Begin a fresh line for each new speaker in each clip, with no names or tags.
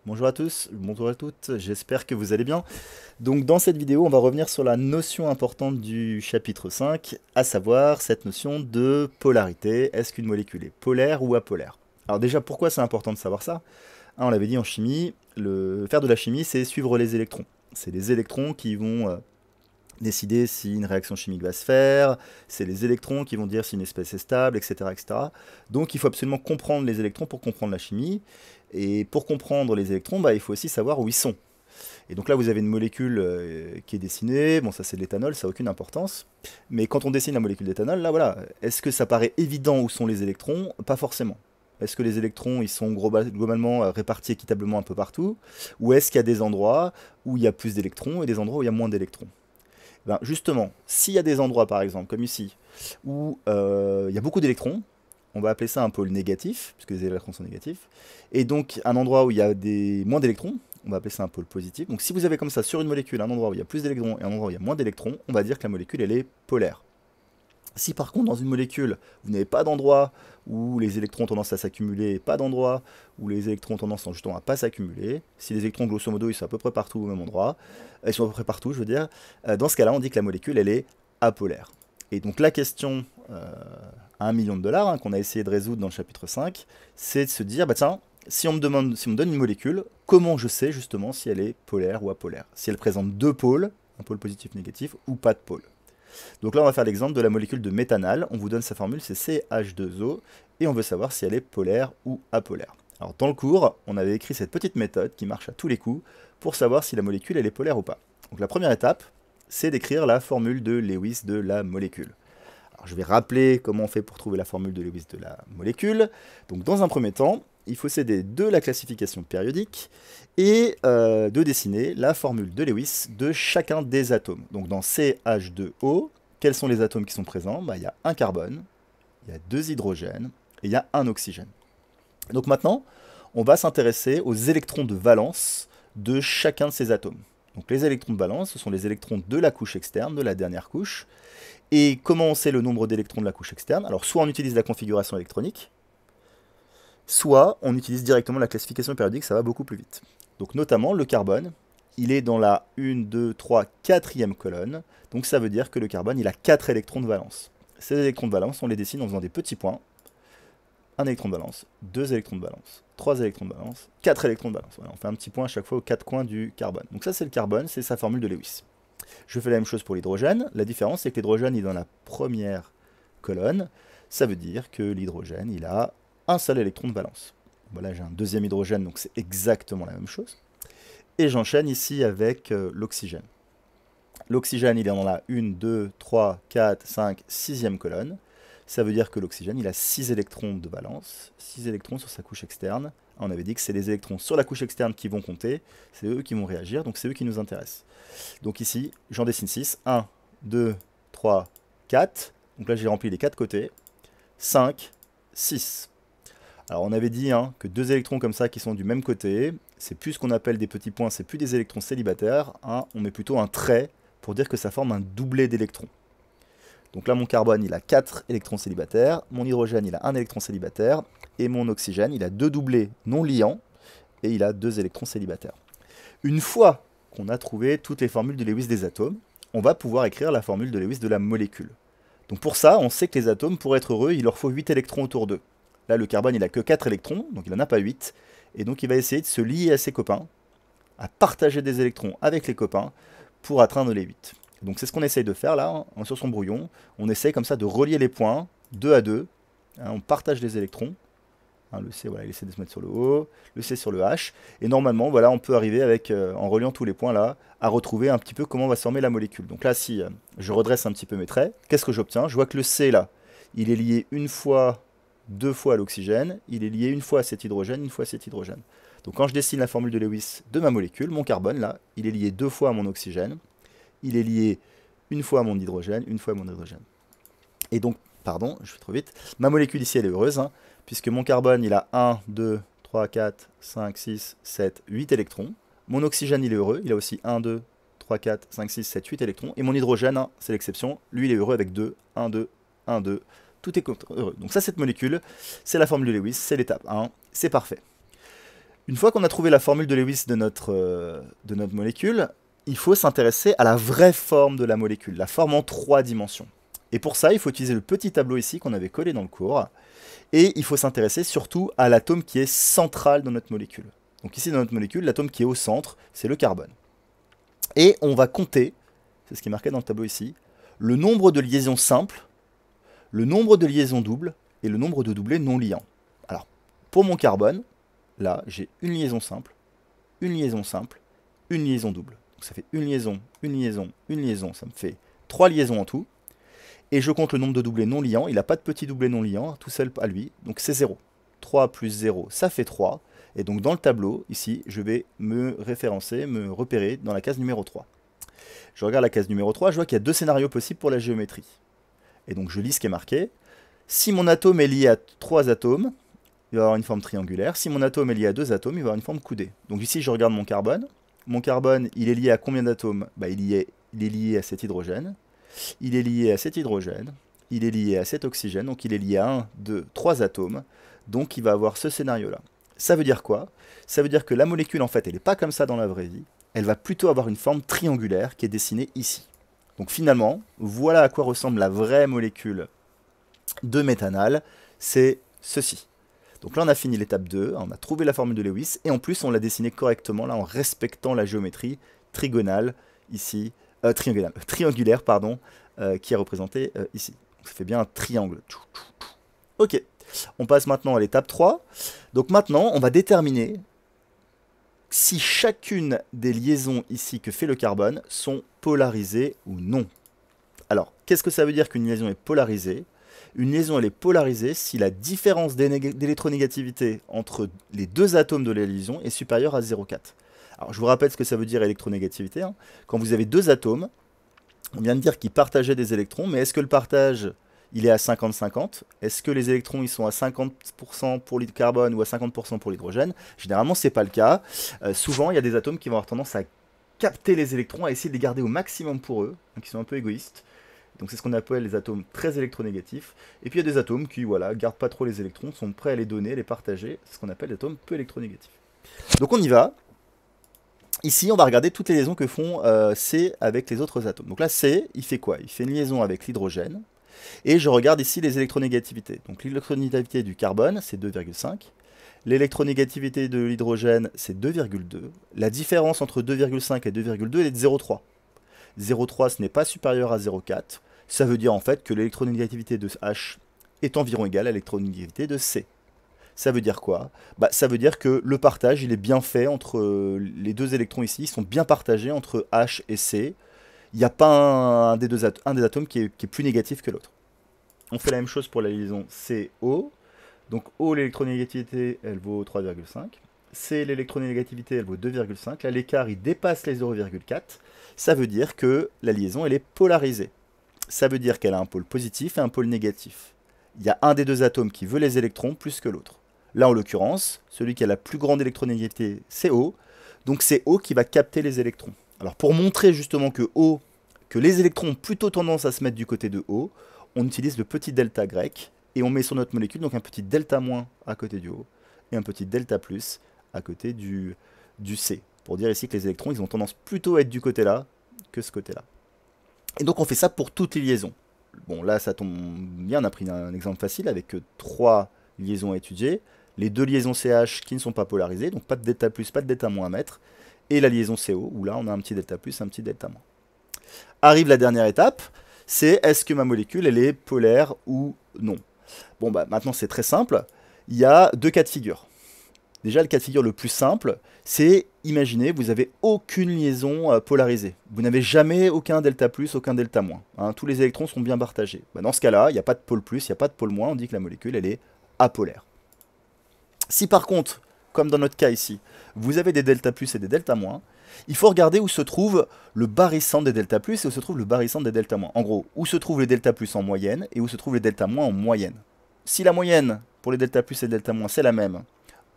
Bonjour à tous, bonjour à toutes, j'espère que vous allez bien. Donc dans cette vidéo, on va revenir sur la notion importante du chapitre 5, à savoir cette notion de polarité. Est-ce qu'une molécule est polaire ou apolaire? Alors déjà, pourquoi c'est important de savoir ça? On l'avait dit en chimie, faire de la chimie, c'est suivre les électrons. C'est les électrons qui vont décider si une réaction chimique va se faire, c'est les électrons qui vont dire si une espèce est stable, etc., etc. Donc il faut absolument comprendre les électrons pour comprendre la chimie. Et pour comprendre les électrons, il faut aussi savoir où ils sont. Et donc là, vous avez une molécule qui est dessinée. Bon, ça c'est de l'éthanol, ça n'a aucune importance. Mais quand on dessine la molécule d'éthanol, là voilà, est-ce que ça paraît évident où sont les électrons? Pas forcément. Est-ce que les électrons ils sont globalement répartis équitablement un peu partout? Ou est-ce qu'il y a des endroits où il y a plus d'électrons et des endroits où il y a moins d'électrons? Ben justement, s'il y a des endroits par exemple, comme ici, où il y a beaucoup d'électrons, on va appeler ça un pôle négatif, puisque les électrons sont négatifs. Et donc, un endroit où il y a moins d'électrons, on va appeler ça un pôle positif. Donc, si vous avez comme ça sur une molécule un endroit où il y a plus d'électrons et un endroit où il y a moins d'électrons, on va dire que la molécule, elle est polaire. Si par contre, dans une molécule, vous n'avez pas d'endroit où les électrons ont tendance à s'accumuler, pas d'endroit où les électrons ont tendance justement à pas s'accumuler, si les électrons, grosso modo, ils sont à peu près partout au même endroit, ils sont à peu près partout, je veux dire, dans ce cas-là, on dit que la molécule, elle est apolaire. Et donc la question à 1 million de dollars, qu'on a essayé de résoudre dans le chapitre 5, c'est de se dire, bah tiens, si on me donne une molécule, comment je sais justement si elle est polaire ou apolaire? Si elle présente deux pôles, un pôle positif négatif, ou pas de pôle. Donc là, on va faire l'exemple de la molécule de méthanal. On vous donne sa formule, c'est CH2O, et on veut savoir si elle est polaire ou apolaire. Alors dans le cours, on avait écrit cette petite méthode qui marche à tous les coups pour savoir si la molécule elle est polaire ou pas. Donc la première étape, c'est d'écrire la formule de Lewis de la molécule. Alors, je vais rappeler comment on fait pour trouver la formule de Lewis de la molécule. Donc dans un premier temps, il faut s'aider de la classification périodique et de dessiner la formule de Lewis de chacun des atomes. Donc dans CH2O, quels sont les atomes qui sont présents? Il y a un carbone, il y a deux hydrogènes et il y a un oxygène. Donc maintenant, on va s'intéresser aux électrons de valence de chacun de ces atomes. Donc les électrons de valence, ce sont les électrons de la couche externe, de la dernière couche. Et comment on sait le nombre d'électrons de la couche externe? Alors soit on utilise la configuration électronique, soit on utilise directement la classification périodique, ça va beaucoup plus vite. Donc notamment le carbone, il est dans la 1, 2, 3, 4e colonne, donc ça veut dire que le carbone, il a 4 électrons de valence. Ces électrons de valence, on les dessine en faisant des petits points. Un électron de valence, deux électrons de valence, trois électrons de valence, quatre électrons de valence. Voilà, on fait un petit point à chaque fois aux quatre coins du carbone. Donc ça c'est le carbone, c'est sa formule de Lewis. Je fais la même chose pour l'hydrogène. La différence, c'est que l'hydrogène est dans la première colonne. Ça veut dire que l'hydrogène, il a un seul électron de valence. Voilà, j'ai un deuxième hydrogène, donc c'est exactement la même chose. Et j'enchaîne ici avec l'oxygène. L'oxygène, il est dans la 1, 2, 3, 4, 5, 6e colonne. Ça veut dire que l'oxygène, il a 6 électrons de valence, 6 électrons sur sa couche externe. On avait dit que c'est les électrons sur la couche externe qui vont compter, c'est eux qui vont réagir, donc c'est eux qui nous intéressent. Donc ici, j'en dessine 6. 1, 2, 3, 4. Donc là, j'ai rempli les 4 côtés. 5, 6. Alors on avait dit que deux électrons comme ça qui sont du même côté, c'est plus ce qu'on appelle des petits points, c'est plus des électrons célibataires. On met plutôt un trait pour dire que ça forme un doublet d'électrons. Donc là, mon carbone, il a 4 électrons célibataires, mon hydrogène, il a un électron célibataire, et mon oxygène, il a deux doublets non liants, et il a 2 électrons célibataires. Une fois qu'on a trouvé toutes les formules de Lewis des atomes, on va pouvoir écrire la formule de Lewis de la molécule. Donc pour ça, on sait que les atomes, pour être heureux, il leur faut 8 électrons autour d'eux. Là, le carbone, il a que 4 électrons, donc il n'en a pas 8, et donc il va essayer de se lier à ses copains, à partager des électrons avec les copains, pour atteindre les 8. Donc c'est ce qu'on essaye de faire là, sur son brouillon. On essaye comme ça de relier les points, 2 à 2. On partage les électrons. Le C, voilà, il essaie de se mettre sur le O, le C sur le H. Et normalement, voilà, on peut arriver avec, en reliant tous les points là, à retrouver un petit peu comment va se former la molécule. Donc là, si je redresse un petit peu mes traits, qu'est-ce que j'obtiens? Je vois que le C là, il est lié une fois, deux fois à l'oxygène. Il est lié une fois à cet hydrogène, une fois à cet hydrogène. Donc quand je dessine la formule de Lewis de ma molécule, mon carbone là, il est lié deux fois à mon oxygène. Il est lié une fois à mon hydrogène, une fois à mon hydrogène. Et donc, pardon, je fais trop vite, ma molécule ici, elle est heureuse, puisque mon carbone, il a 1, 2, 3, 4, 5, 6, 7, 8 électrons. Mon oxygène, il est heureux, il a aussi 1, 2, 3, 4, 5, 6, 7, 8 électrons. Et mon hydrogène, c'est l'exception, lui, il est heureux avec 2, 1, 2, 1, 2. Tout est heureux. Donc ça, cette molécule, c'est la formule de Lewis, c'est l'étape 1, c'est parfait. Une fois qu'on a trouvé la formule de Lewis de notre molécule, il faut s'intéresser à la vraie forme de la molécule, la forme en 3 dimensions. Et pour ça, il faut utiliser le petit tableau ici qu'on avait collé dans le cours. Et il faut s'intéresser surtout à l'atome qui est central dans notre molécule. Donc ici dans notre molécule, l'atome qui est au centre, c'est le carbone. Et on va compter, c'est ce qui est marqué dans le tableau ici, le nombre de liaisons simples, le nombre de liaisons doubles et le nombre de doublés non liants. Alors, pour mon carbone, là, j'ai une liaison simple, une liaison simple, une liaison double. Donc ça fait une liaison, une liaison, une liaison, ça me fait 3 liaisons en tout. Et je compte le nombre de doublés non liants, il n'a pas de petit doublé non liant, tout seul à lui, donc c'est 0. 3 plus 0, ça fait 3. Et donc dans le tableau, ici, je vais me référencer, me repérer dans la case numéro 3. Je regarde la case numéro 3, je vois qu'il y a 2 scénarios possibles pour la géométrie. Et donc je lis ce qui est marqué. Si mon atome est lié à 3 atomes, il va avoir une forme triangulaire. Si mon atome est lié à 2 atomes, il va avoir une forme coudée. Donc ici, je regarde mon carbone. Mon carbone, il est lié à combien d'atomes? Il est lié à cet hydrogène. Il est lié à cet hydrogène. Il est lié à cet oxygène. Donc il est lié à 1, 2, 3 atomes. Donc il va avoir ce scénario-là. Ça veut dire quoi? Ça veut dire que la molécule, en fait, elle n'est pas comme ça dans la vraie vie. Elle va plutôt avoir une forme triangulaire qui est dessinée ici. Donc finalement, voilà à quoi ressemble la vraie molécule de méthanal. C'est ceci. Donc là, on a fini l'étape 2, on a trouvé la formule de Lewis, et en plus, on l'a dessinée correctement, là, en respectant la géométrie trigonale, ici, triangulaire, pardon, qui est représentée ici. Donc, ça fait bien un triangle. Ok, on passe maintenant à l'étape 3. Donc maintenant, on va déterminer si chacune des liaisons ici que fait le carbone sont polarisées ou non. Alors, qu'est-ce que ça veut dire qu'une liaison est polarisée? Une liaison, elle est polarisée si la différence d'électronégativité entre les 2 atomes de la liaison est supérieure à 0,4. Alors, je vous rappelle ce que ça veut dire électronégativité. Hein. Quand vous avez 2 atomes, on vient de dire qu'ils partageaient des électrons, mais est-ce que le partage, il est à 50-50? Est-ce que les électrons, ils sont à 50% pour le carbone ou à 50% pour l'hydrogène? Généralement, ce n'est pas le cas. Souvent, il y a des atomes qui vont avoir tendance à capter les électrons, à essayer de les garder au maximum pour eux, hein, qui sont un peu égoïstes. Donc c'est ce qu'on appelle les atomes très électronégatifs. Et puis il y a des atomes qui, voilà, gardent pas trop les électrons, sont prêts à les donner, à les partager. C'est ce qu'on appelle les atomes peu électronégatifs. Donc on y va. Ici, on va regarder toutes les liaisons que font C avec les autres atomes. Donc là, C, il fait quoi? Il fait une liaison avec l'hydrogène. Et je regarde ici les électronégativités. Donc l'électronégativité du carbone, c'est 2,5. L'électronégativité de l'hydrogène, c'est 2,2. La différence entre 2,5 et 2,2 est de 0,3. 0,3, ce n'est pas supérieur à 0,4. Ça veut dire en fait que l'électronégativité de H est environ égale à l'électronégativité de C. Ça veut dire quoi? Ça veut dire que le partage, il est bien fait entre les 2 électrons ici, ils sont bien partagés entre H et C. Il n'y a pas un des atomes qui est plus négatif que l'autre. On fait la même chose pour la liaison CO. Donc O, l'électronégativité, elle vaut 3,5. C, l'électronégativité, elle vaut 2,5. Là, l'écart, il dépasse les 0,4. Ça veut dire que la liaison, elle est polarisée. Ça veut dire qu'elle a un pôle positif et un pôle négatif. Il y a un des 2 atomes qui veut les électrons plus que l'autre. Là, en l'occurrence, celui qui a la plus grande électronégativité, c'est O. Donc c'est O qui va capter les électrons. Alors pour montrer justement que les électrons ont plutôt tendance à se mettre du côté de O, on utilise le petit delta grec et on met sur notre molécule donc un petit delta moins à côté du O et un petit delta plus à côté du C. Pour dire ici que les électrons, ils ont tendance plutôt à être du côté-là que ce côté-là. Et donc on fait ça pour toutes les liaisons. Bon, là ça tombe bien, on a pris un exemple facile avec 3 liaisons à étudier. Les 2 liaisons CH qui ne sont pas polarisées, donc pas de delta plus, pas de delta moins à mettre. Et la liaison CO, où là on a un petit delta plus, un petit delta moins. Arrive la dernière étape, c'est est-ce que ma molécule, elle est polaire ou non? Bon, maintenant c'est très simple. Il y a 2 cas de figure. Déjà, le cas de figure le plus simple, c'est, imaginez, vous n'avez aucune liaison polarisée. Vous n'avez jamais aucun delta plus, aucun delta moins. Hein, tous les électrons sont bien partagés. Dans ce cas-là, il n'y a pas de pôle plus, il n'y a pas de pôle moins, on dit que la molécule, elle est apolaire. Si par contre, comme dans notre cas ici, vous avez des delta plus et des delta moins, il faut regarder où se trouve le barycentre des delta plus et où se trouve le barycentre des delta moins. En gros, où se trouvent les delta plus en moyenne et où se trouvent les delta moins en moyenne. Si la moyenne pour les delta plus et les delta moins c'est la même,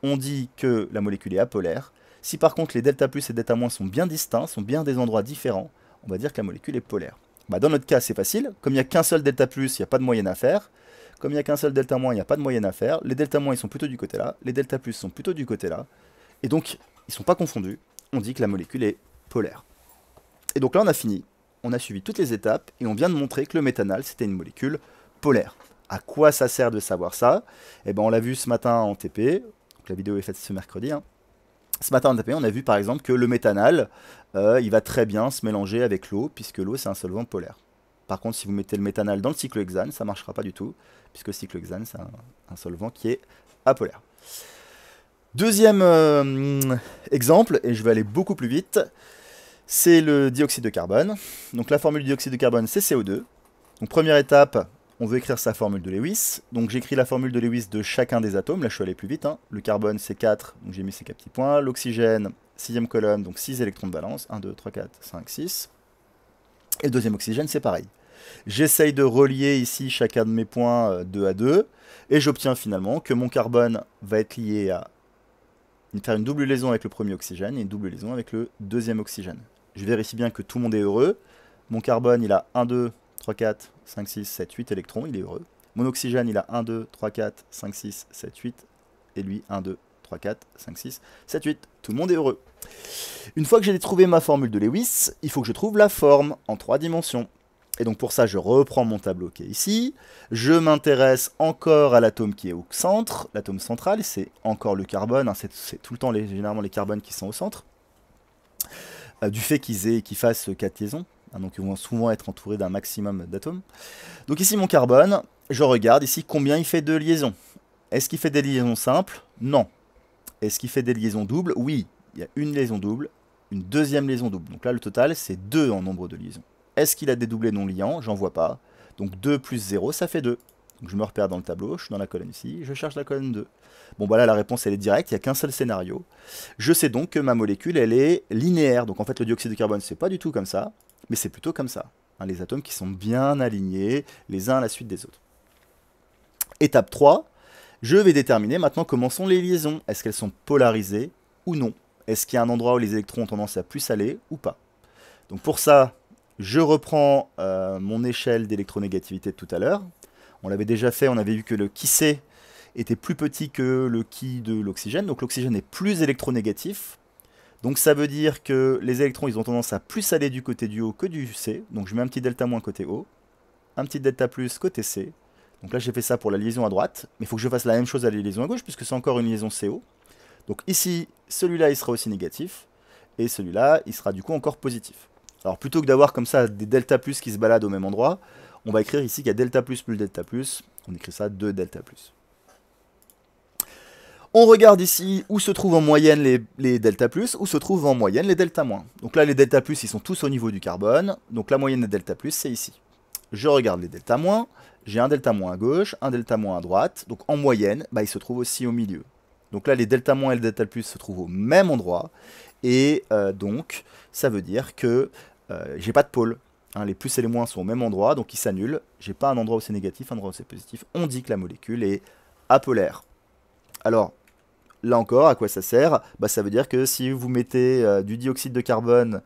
on dit que la molécule est apolaire. Si par contre les delta plus et delta moins sont bien distincts, sont bien des endroits différents, on va dire que la molécule est polaire. Dans notre cas, c'est facile. Comme il n'y a qu'un seul delta plus, il n'y a pas de moyenne à faire. Comme il n'y a qu'un seul delta moins, il n'y a pas de moyenne à faire. Les delta moins, ils sont plutôt du côté là. Les delta plus sont plutôt du côté là. Et donc, ils ne sont pas confondus. On dit que la molécule est polaire. Et donc là, on a fini. On a suivi toutes les étapes et on vient de montrer que le méthanal, c'était une molécule polaire. À quoi ça sert de savoir ça? Eh ben, on l'a vu ce matin en TP. Donc la vidéo est faite ce mercredi. Hein. Ce matin en TP, on a vu par exemple que le méthanal, il va très bien se mélanger avec l'eau, puisque l'eau, c'est un solvant polaire. Par contre, si vous mettez le méthanal dans le cyclohexane, ça ne marchera pas du tout, puisque le cyclohexane, c'est un solvant qui est apolaire. Deuxième exemple, et je vais aller beaucoup plus vite, c'est le dioxyde de carbone. Donc la formule du dioxyde de carbone, c'est CO2. Donc première étape, on veut écrire sa formule de Lewis. Donc j'écris la formule de Lewis de chacun des atomes. Là, je suis allé plus vite. Hein. Le carbone, c'est 4, donc j'ai mis ces 4 petits points. L'oxygène, 6e colonne, donc 6 électrons de valence. 1, 2, 3, 4, 5, 6. Et le deuxième oxygène, c'est pareil. J'essaye de relier ici chacun de mes points 2 à 2. Et j'obtiens finalement que mon carbone va être lié à faire une double liaison avec le premier oxygène et une double liaison avec le deuxième oxygène. Je vérifie bien que tout le monde est heureux. Mon carbone, il a 1, 2, 3, 4, 5, 6, 7, 8 électrons, il est heureux. Mon oxygène, il a 1, 2, 3, 4, 5, 6, 7, 8. Et lui, 1, 2, 3, 4, 5, 6, 7, 8. Tout le monde est heureux. Une fois que j'ai trouvé ma formule de Lewis, il faut que je trouve la forme en 3 dimensions. Et donc pour ça, je reprends mon tableau qui est ici. Je m'intéresse encore à l'atome qui est au centre. L'atome central, c'est encore le carbone. Hein, c'est tout le temps généralement les carbones qui sont au centre. Du fait qu'ils fassent 4 liaisons. Hein, donc ils vont souvent être entourés d'un maximum d'atomes. Donc ici mon carbone, je regarde ici combien il fait de liaisons. Est-ce qu'il fait des liaisons simples? Non. Est-ce qu'il fait des liaisons doubles? Oui. Il y a une liaison double, une deuxième liaison double. Donc là le total c'est 2 en nombre de liaisons. Est-ce qu'il a des doublés non liants? J'en vois pas. Donc 2 plus 0, ça fait 2. Donc je me repère dans le tableau, je suis dans la colonne ici, je cherche la colonne 2. Bon, voilà, la réponse, elle est directe, il n'y a qu'un seul scénario. Je sais donc que ma molécule, elle est linéaire. Donc en fait, le dioxyde de carbone, c'est pas du tout comme ça, mais c'est plutôt comme ça. Hein, les atomes qui sont bien alignés, les uns à la suite des autres. Étape 3, je vais déterminer maintenant comment sont les liaisons. Est-ce qu'elles sont polarisées ou non? Est-ce qu'il y a un endroit où les électrons ont tendance à plus aller ou pas? Donc pour ça, je reprends mon échelle d'électronégativité de tout à l'heure. On l'avait déjà fait, on avait vu que le qui C était plus petit que le qui de l'oxygène. Donc l'oxygène est plus électronégatif. Donc ça veut dire que les électrons, ils ont tendance à plus aller du côté du haut que du C. Donc je mets un petit delta moins côté haut, un petit delta plus côté C. Donc là j'ai fait ça pour la liaison à droite, mais il faut que je fasse la même chose à la liaison à gauche, puisque c'est encore une liaison CO. Donc ici, celui-là, il sera aussi négatif, et celui-là, il sera du coup encore positif. Alors plutôt que d'avoir comme ça des delta plus qui se baladent au même endroit, on va écrire ici qu'il y a delta plus delta plus, on écrit ça 2 delta plus. On regarde ici où se trouvent en moyenne les delta plus, où se trouvent en moyenne les delta moins. Donc là les delta plus, ils sont tous au niveau du carbone, donc la moyenne des delta plus, c'est ici. Je regarde les delta moins, j'ai un delta moins à gauche, un delta moins à droite, donc en moyenne, bah, ils se trouvent aussi au milieu. Donc là les delta moins et les delta plus se trouvent au même endroit, et donc ça veut dire que j'ai pas de pôle. Hein, les plus et les moins sont au même endroit, donc ils s'annulent. J'ai pas un endroit où c'est négatif, un endroit où c'est positif. On dit que la molécule est apolaire. Alors, là encore, à quoi ça sert? Bah, ça veut dire que si vous mettez du dioxyde de carbone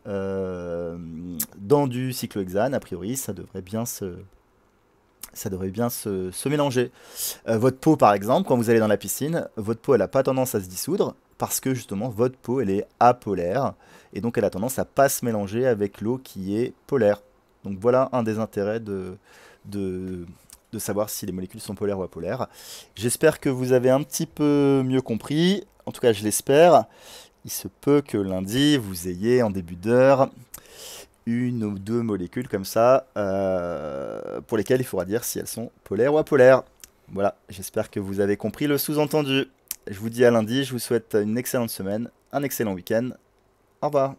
dans du cyclohexane, a priori, ça devrait bien se mélanger. Votre peau, par exemple, quand vous allez dans la piscine, votre peau, elle n'a pas tendance à se dissoudre, parce que justement, votre peau, elle est apolaire, et donc elle a tendance à pas se mélanger avec l'eau qui est polaire. Donc voilà un des intérêts de savoir si les molécules sont polaires ou apolaires. J'espère que vous avez un petit peu mieux compris, en tout cas je l'espère. Il se peut que lundi, vous ayez en début d'heure une ou deux molécules comme ça, pour lesquelles il faudra dire si elles sont polaires ou apolaires. Voilà, j'espère que vous avez compris le sous-entendu. Je vous dis à lundi, je vous souhaite une excellente semaine, un excellent week-end. Au revoir.